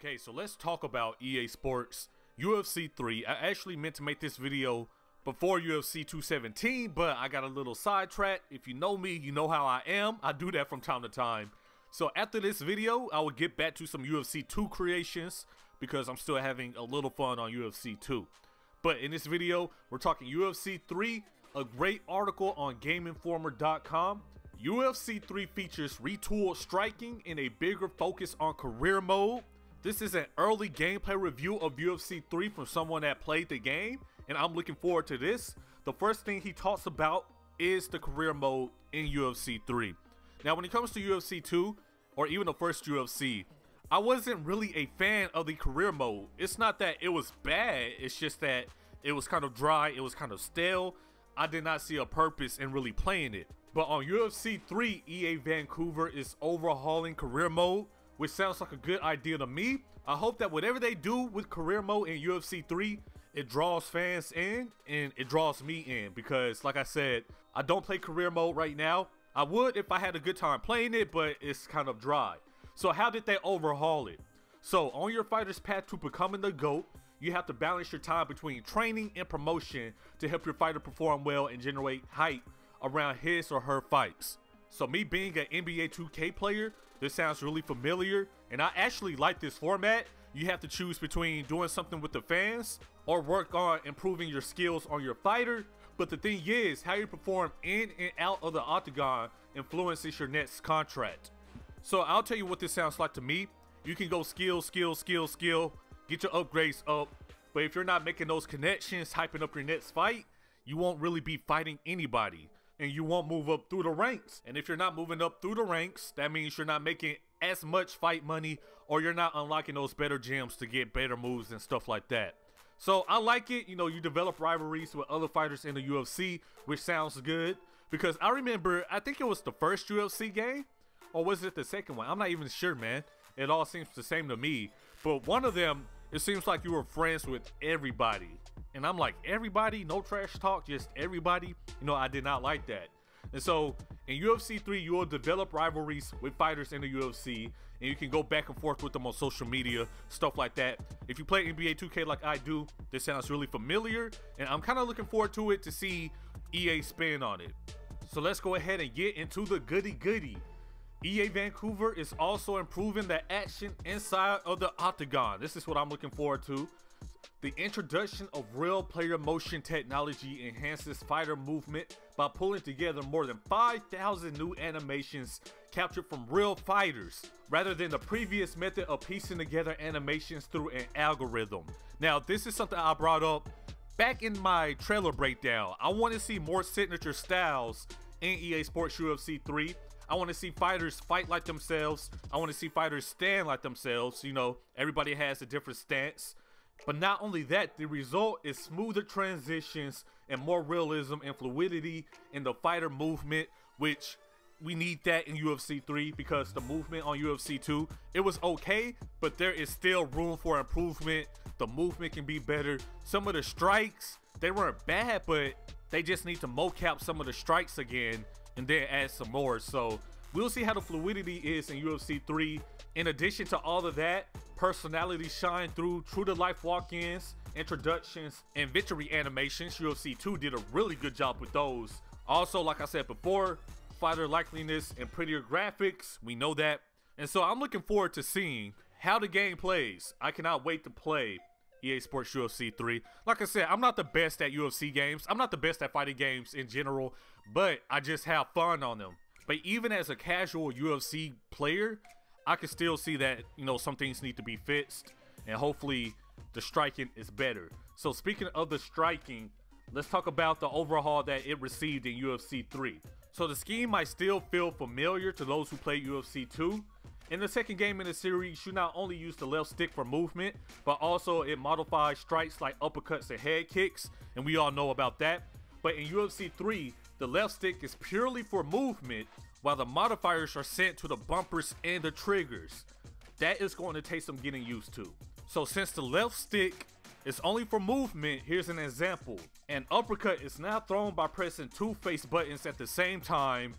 Okay, so let's talk about EA Sports UFC 3. I actually meant to make this video before UFC 217, but I got a little sidetracked. If you know me, you know how I am. I do that from time to time. So after this video, I will get back to some UFC 2 creations because I'm still having a little fun on UFC 2. But in this video, we're talking UFC 3, a great article on GameInformer.com. UFC 3 features retooled striking and a bigger focus on career mode. This is an early gameplay review of UFC 3 from someone that played the game, and I'm looking forward to this. The first thing he talks about is the career mode in UFC 3. Now, when it comes to UFC 2, or even the first UFC, I wasn't really a fan of the career mode. It's not that it was bad, it's just that it was kind of dry, it was kind of stale. I did not see a purpose in really playing it. But on UFC 3, EA Vancouver is overhauling career mode, which sounds like a good idea to me. I hope that whatever they do with career mode in UFC 3, it draws fans in and it draws me in, because like I said, I don't play career mode right now. I would if I had a good time playing it, but it's kind of dry. So how did they overhaul it? So on your fighter's path to becoming the GOAT, you have to balance your time between training and promotion to help your fighter perform well and generate hype around his or her fights. So me being an NBA 2K player, this sounds really familiar, and I actually like this format. You have to choose between doing something with the fans or work on improving your skills on your fighter. But the thing is, how you perform in and out of the octagon influences your next contract. So I'll tell you what this sounds like to me. You can go skill, skill, skill, skill, get your upgrades up, but if you're not making those connections, hyping up your next fight, you won't really be fighting anybody, and you won't move up through the ranks. And if you're not moving up through the ranks, that means you're not making as much fight money, or you're not unlocking those better gems to get better moves and stuff like that. So I like it. You know, you develop rivalries with other fighters in the UFC, which sounds good, because I remember, I think it was the first UFC game, or was it the second one? I'm not even sure, man. It all seems the same to me. But one of them, it seems like you were friends with everybody. And I'm like, everybody? No trash talk, just everybody? You know, I did not like that. And so in UFC 3, you will develop rivalries with fighters in the UFC, and you can go back and forth with them on social media, stuff like that. If you play NBA 2K like I do, this sounds really familiar, and I'm kind of looking forward to it to see EA spin on it. So let's go ahead and get into the goody. EA Vancouver is also improving the action inside of the octagon. This is what I'm looking forward to. The introduction of real player motion technology enhances fighter movement by pulling together more than 5,000 new animations captured from real fighters, rather than the previous method of piecing together animations through an algorithm. Now, this is something I brought up back in my trailer breakdown. I want to see more signature styles in EA Sports UFC 3. I want to see fighters fight like themselves. I want to see fighters stand like themselves. You know, everybody has a different stance. But not only that, the result is smoother transitions and more realism and fluidity in the fighter movement, which we need that in UFC 3, because the movement on UFC 2, it was okay, but there is still room for improvement. The movement can be better. Some of the strikes, they weren't bad, but they just need to mocap some of the strikes again and then add some more. So we'll see how the fluidity is in UFC 3. In addition to all of that, personality shine through true to life walk-ins, introductions, and victory animations. UFC 2 did a really good job with those. Also, like I said before, fighter likeliness and prettier graphics, we know that. And so I'm looking forward to seeing how the game plays. I cannot wait to play EA Sports UFC 3. Like I said, I'm not the best at UFC games. I'm not the best at fighting games in general, but I just have fun on them. But even as a casual UFC player, I can still see that, you know, some things need to be fixed, and hopefully the striking is better. So speaking of the striking, let's talk about the overhaul that it received in UFC 3. So the scheme might still feel familiar to those who play UFC 2. In the second game in the series, you not only use the left stick for movement, but also it modifies strikes like uppercuts and head kicks, and we all know about that. But in UFC 3, the left stick is purely for movement, while the modifiers are sent to the bumpers and the triggers. That is going to take some getting used to. So since the left stick is only for movement, here's an example. An uppercut is now thrown by pressing two face buttons at the same time.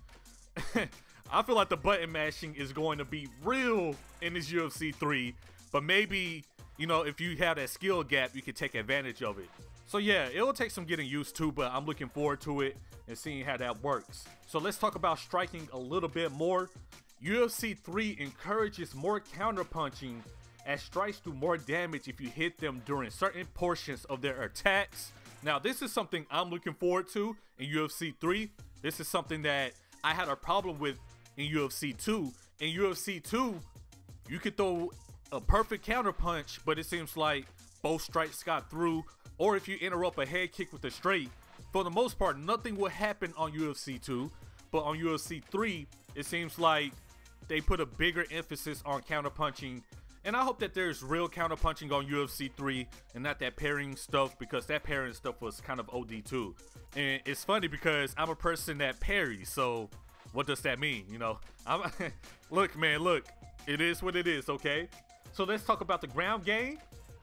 I feel like the button mashing is going to be real in this UFC 3, But maybe, you know, if you have that skill gap, you can take advantage of it. So yeah, it'll take some getting used to, but I'm looking forward to it and seeing how that works. So let's talk about striking a little bit more. UFC 3 encourages more counterpunching, as strikes do more damage if you hit them during certain portions of their attacks. Now, this is something I'm looking forward to in UFC 3. This is something that I had a problem with in UFC 2. In UFC 2, you could throw a perfect counter punch, but it seems like both strikes got through. Or if you interrupt a head kick with a straight, for the most part, nothing will happen on UFC 2. But on UFC 3, it seems like they put a bigger emphasis on counter punching. And I hope that there's real counter punching on UFC 3 and not that parrying stuff, because that parrying stuff was kind of OD too. And it's funny because I'm a person that parries, so what does that mean? You know, look, man, look, it is what it is, okay? So let's talk about the ground game.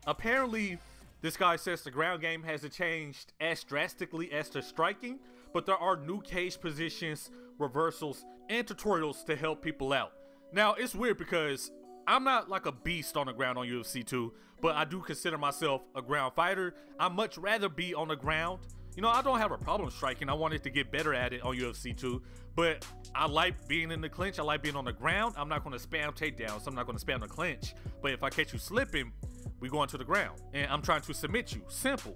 Apparently, this guy says the ground game hasn't changed as drastically as the striking, but there are new cage positions, reversals, and tutorials to help people out. Now, it's weird because I'm not like a beast on the ground on UFC 2, but I do consider myself a ground fighter. I'd much rather be on the ground. You know, I don't have a problem striking. I wanted to get better at it on UFC 2, but I like being in the clinch. I like being on the ground. I'm not going to spam takedowns. I'm not going to spam the clinch. But if I catch you slipping, we go into the ground, and I'm trying to submit you. Simple.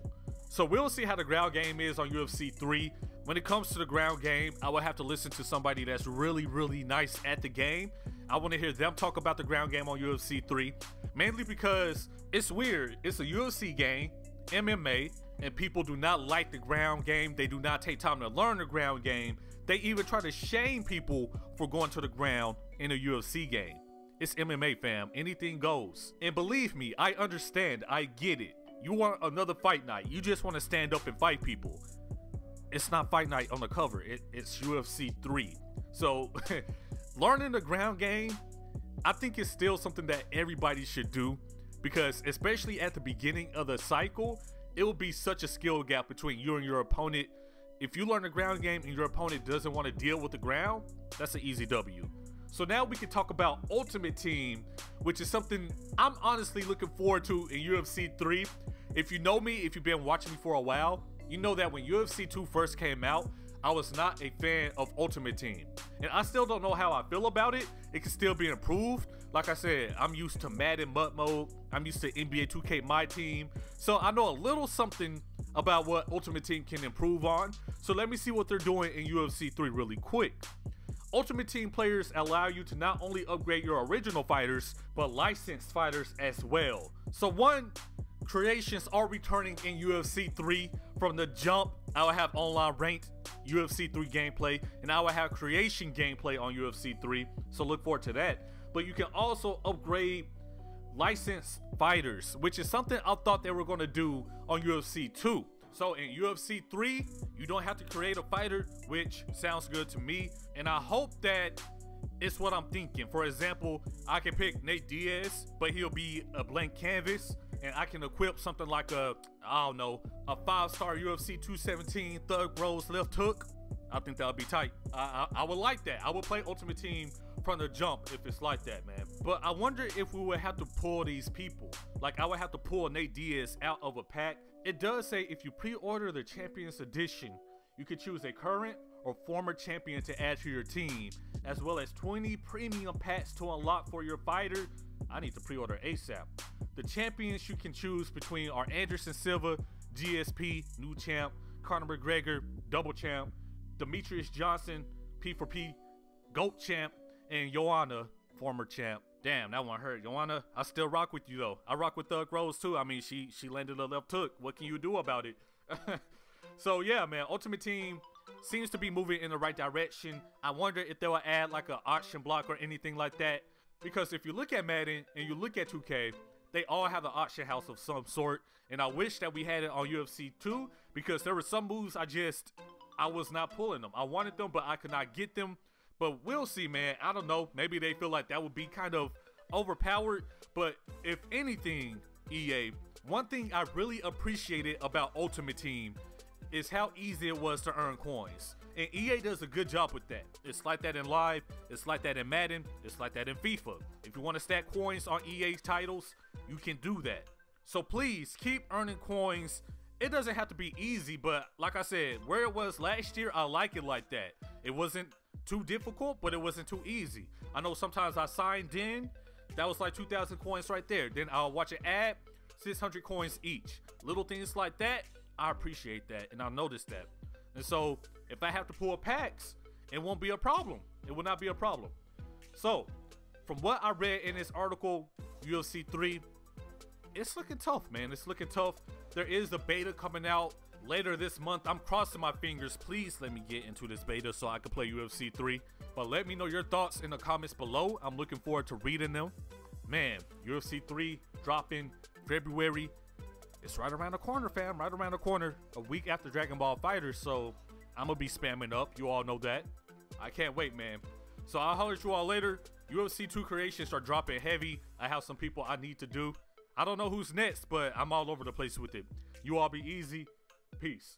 So we'll see how the ground game is on UFC 3. When it comes to the ground game, I will have to listen to somebody that's really, really nice at the game. I want to hear them talk about the ground game on UFC 3, mainly because it's weird. It's a UFC game, MMA, and people do not like the ground game. They do not take time to learn the ground game. They even try to shame people for going to the ground in a UFC game. It's MMA, fam. Anything goes. And believe me, I understand. I get it. You want another fight night. You just want to stand up and fight people. It's not fight night on the cover. It's UFC 3. So learning the ground game, I think it's still something that everybody should do, because especially at the beginning of the cycle, it will be such a skill gap between you and your opponent. If you learn the ground game and your opponent doesn't want to deal with the ground, that's an easy W. So now we can talk about Ultimate Team, which is something I'm honestly looking forward to in UFC 3. If you know me, if you've been watching me for a while, you know that when UFC 2 first came out, I was not a fan of Ultimate Team. And I still don't know how I feel about it. It can still be improved. Like I said, I'm used to Madden MUT mode. I'm used to NBA 2K My Team. So I know a little something about what Ultimate Team can improve on. So let me see what they're doing in UFC 3 really quick. Ultimate Team players allow you to not only upgrade your original fighters, but licensed fighters as well. So one, creations are returning in UFC 3 from the jump. I will have online ranked UFC 3 gameplay, and I will have creation gameplay on UFC 3, so look forward to that. But you can also upgrade licensed fighters, which is something I thought they were going to do on UFC 2. So in UFC 3, you don't have to create a fighter, which sounds good to me, and I hope that it's what I'm thinking. For example, I can pick Nate Diaz, but he'll be a blank canvas, and I can equip something like a 5-star UFC 217 Thug Rose left hook. I think that would be tight. I would like that. I would play Ultimate Team from the jump if it's like that, man. But I wonder if we would have to pull these people. Like, I would have to pull Nate Diaz out of a pack. It does say if you pre-order the Champions Edition, you can choose a current or former champion to add to your team, as well as 20 premium packs to unlock for your fighter. I need to pre-order ASAP. The champions you can choose between are Anderson Silva, GSP, new champ, Conor McGregor, double champ, Demetrius Johnson, P4P, GOAT champ, and Joanna, former champ. Damn, that one hurt. Joanna, I still rock with you though. I rock with Thug Rose too. I mean, she landed a left hook. What can you do about it? So yeah, man, Ultimate Team seems to be moving in the right direction. I wonder if they will add like an auction block or anything like that. Because if you look at Madden and you look at 2K, they all have an auction house of some sort. And I wish that we had it on UFC 2, because there were some moves I was not pulling them. I wanted them, but I could not get them. But we'll see, man. I don't know. Maybe they feel like that would be kind of overpowered. But if anything, EA, one thing I really appreciated about Ultimate Team is how easy it was to earn coins. And EA does a good job with that. It's like that in Live, it's like that in Madden, it's like that in FIFA. If you want to stack coins on EA titles, you can do that. So please keep earning coins. It doesn't have to be easy, but like I said, where it was last year, I like it like that. It wasn't too difficult, but it wasn't too easy. I know sometimes I signed in, that was like 2,000 coins right there. Then I'll watch an ad, 600 coins each. Little things like that, I appreciate that, and I noticed that. And so if I have to pull packs, it won't be a problem. It will not be a problem. So from what I read in this article, UFC 3, it's looking tough, man. It's looking tough. There is a beta coming out later this month. I'm crossing my fingers. Please let me get into this beta so I can play UFC 3. But let me know your thoughts in the comments below. I'm looking forward to reading them. Man, UFC 3 dropping February. It's right around the corner, fam. Right around the corner. A week after Dragon Ball FighterZ. So I'm going to be spamming up. You all know that. I can't wait, man. So I'll holler at you all later. UFC 2 creations are dropping heavy. I have some people I need to do. I don't know who's next, but I'm all over the place with it. You all be easy. Peace.